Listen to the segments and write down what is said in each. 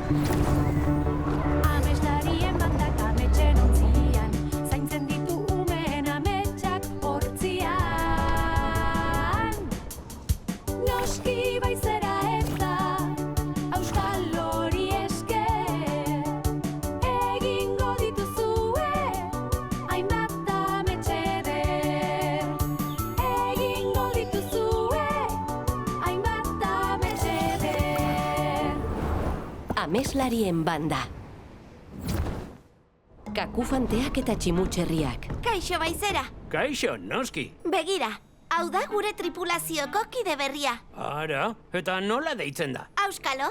Ameslarien bandak ametsen ontzian, zaintzen ditu umeen ametsak hortzian. Noski baizera ez da, auskal hori esker, egingo dituzue, hainbat ametxe eder. Egingo dituzue, hainbat ametxe eder. Ameslarien banda. Kakufanteak eta tximutxerriak. Kaixo baizera, Kaixo, noski. begira, hau da gure tripulazioko kide berria. Ara, eta nola deitzen da? Auskalo?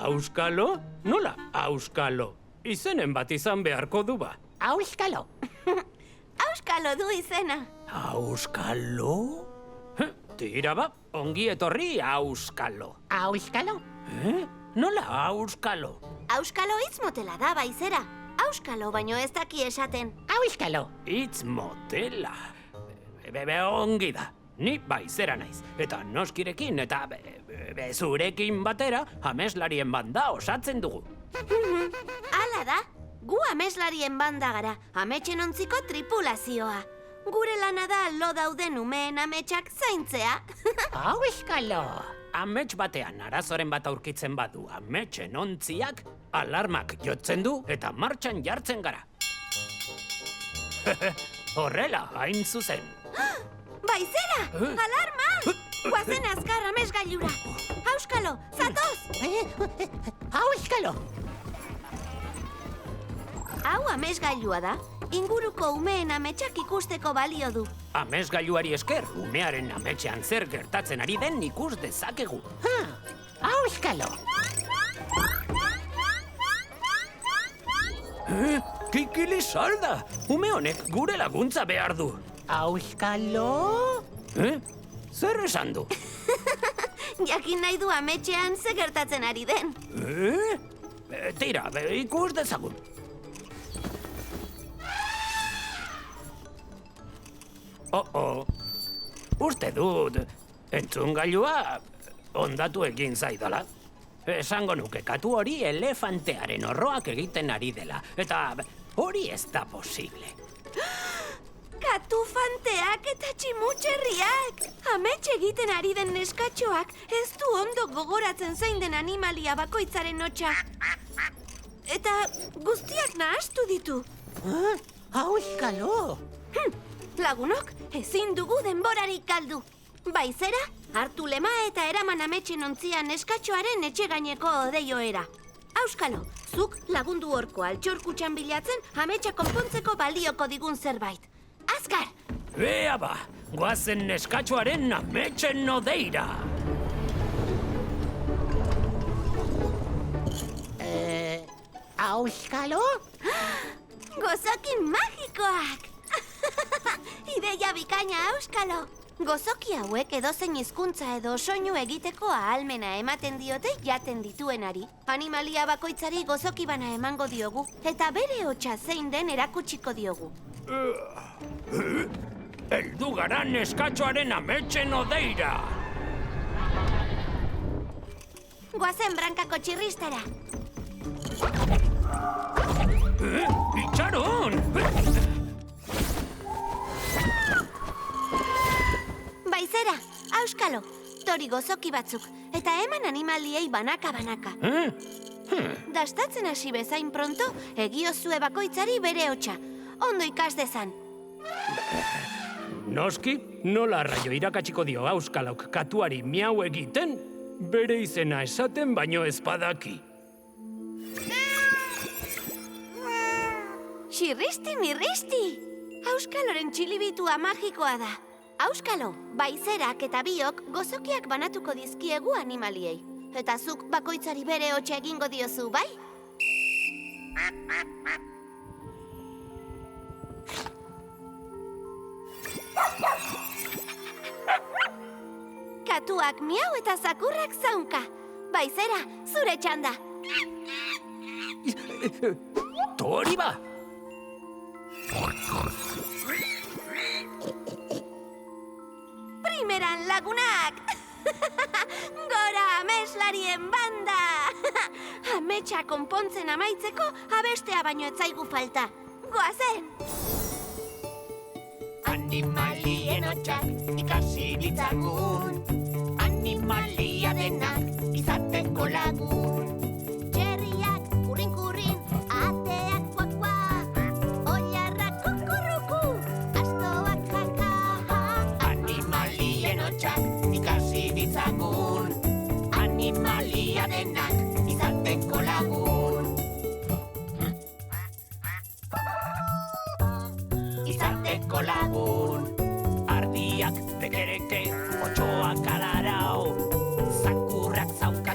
Auskalo? Nola auskalo? Izenen bat izan beharko du ba. Auskalo. Auskalo du izena. Auskalo? Tira ba, ongi etorri auskalo. Auskalo. Nola auskalo? Auskalo hitz motela da baizera. Auskalo baino ez daki esaten. Auskalo. Itz motela. Bebe ongi da. Ni baizera naiz. Eta noskirekin eta zurekin batera ameslarien banda osatzen dugu. Hala da, gu ameslarien banda gara, ametsen ontziko tripulazioa. Gure lana da lo dauden umeen ametsak zaintzea. Auskalo. Amets batean arazoren bat aurkitzen badu ametsen ontziak, alarmak jotzen du eta martxan jartzen gara. Horrela, hain zuzen. Baizera, alarma! Guazen azkar amesgailura. Auskalo, zatoz! Auskalo. Hau amesgailua da, inguruko umeen ametsak ikusteko balio du. Amesgailuari esker, umearen ametxean zer gertatzen ari den ikus dezakegu. Auskalo. Kikili salda! Ume honek gure laguntza behar du. Auskalo. Zer esan du? Jakin nahi du ametxean ze gertatzen ari den. Tira, ikus dezagun. Uste dut, entzungailua ondatu egin zaidala. Esango nuke katu hori elefantearen orroak egiten ari dela. Eta hori ez da posible. Katufanteak eta tximutxerriak! Amets egiten ari den neskatxoak ez du ondo gogoratzen zein den animalia bakoitzaren hotsa. Eta guztiak nahastu ditu. Auskalo. Lagunok, ezin dugu denborarik galdu. Baizera, hartu lema eta eraman ametsen ontzian neskatxoaren etxe gaineko odeioera. Auskalo, zuk lagundu horko altxorkutxan bilatzen ametsa konpontzeko balioko digun zerbait. Azkar! Ea ba, goazen neskatxoaren ametsen odeira. Auskalo? Gozoki magikoak! Ideia bikaina, Auskalo! Gozoki hauek edozein hizkuntza edo soinu egiteko ahalmena ematen diote jaten dituenari. Animalia bakoitzari gozoki bana emango diogu, eta bere hotsa zein den erakutsiko diogu. Heldu gara neskatxoaren ametsen odeira. Goazen brankako txirristara. Itxaron! Baizera, Auskalo, tori gozoki batzuk, eta eman animaliei banaka-banaka. Dastatzen hasi bezain pronto, egiozue bakoitzari bere hotsa. Ondo ikas dezan. Noski, nola arraio irakatsiko dio Auskalok katuari miau egiten, bere izena esaten baino ez badaki. Xirristi mirristi! Auskaloren txilibitua magikoa da. Auskalo, baizerak eta biok gozokiak banatuko dizkiegu animaliei. Eta zuk bakoitzari bere hotsa egingo diozu, bai? Katuak miau eta zakurrak zaunka. Baizera, zure txanda. Tori ba! Primeran lagunak! Gora ameslarien banda! Ametsa konpontzen amaitzeko abestea baino ez zaigu falta. Goazen! Animalien hotxak ikasi ditzagun, animalia denak izateko lagun. Txerriak kurrin-kurrin, ateak kuak-kuak, oilarrak kukurruku, astoak jaka. Animalien hotxak ikasi ditzagun, animalia denak izateko lagun. Izateko lagun, ardiak bekereke, otxoak alarau, zakurrak zauka,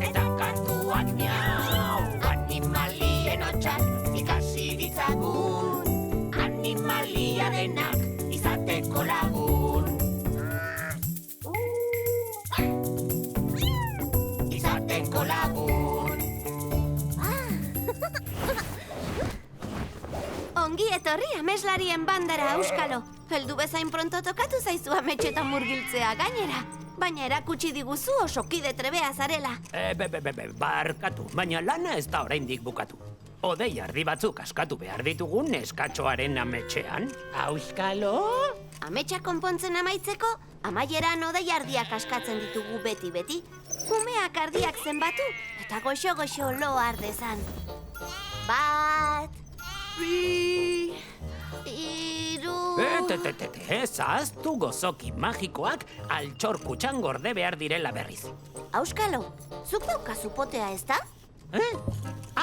eta katuak miau. Animalien hotxak ikasi ditzagun, animalia denak izateko lagun. Izateko lagun. Ongi etorri ameslarien bandara, Auskalo. Heldu bezain pronto tokatu zaizu ametxetan murgiltzea gainera. Baina erakutsi diguzu oso kide trebea zarela. Barkatu, baina lana ez da oraindik bukatu. Odei ardi batzuk askatu behar ditugun neskatxoaren ametxean. Auskalo? Ametsa konpontzen amaitzeko, amaieran odeiardiak askatzen ditugu beti. Umeak ardiak zenbatu eta goxo-goxo lo ardezan. 1, 2, 3... Ez ahaztu gozoki magikoak altxorkutxan gorde behar direla berriz. Auskalo, zuk daukazu potea ez da?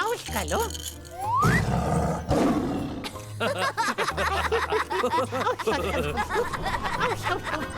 Auskalo? Auskalo!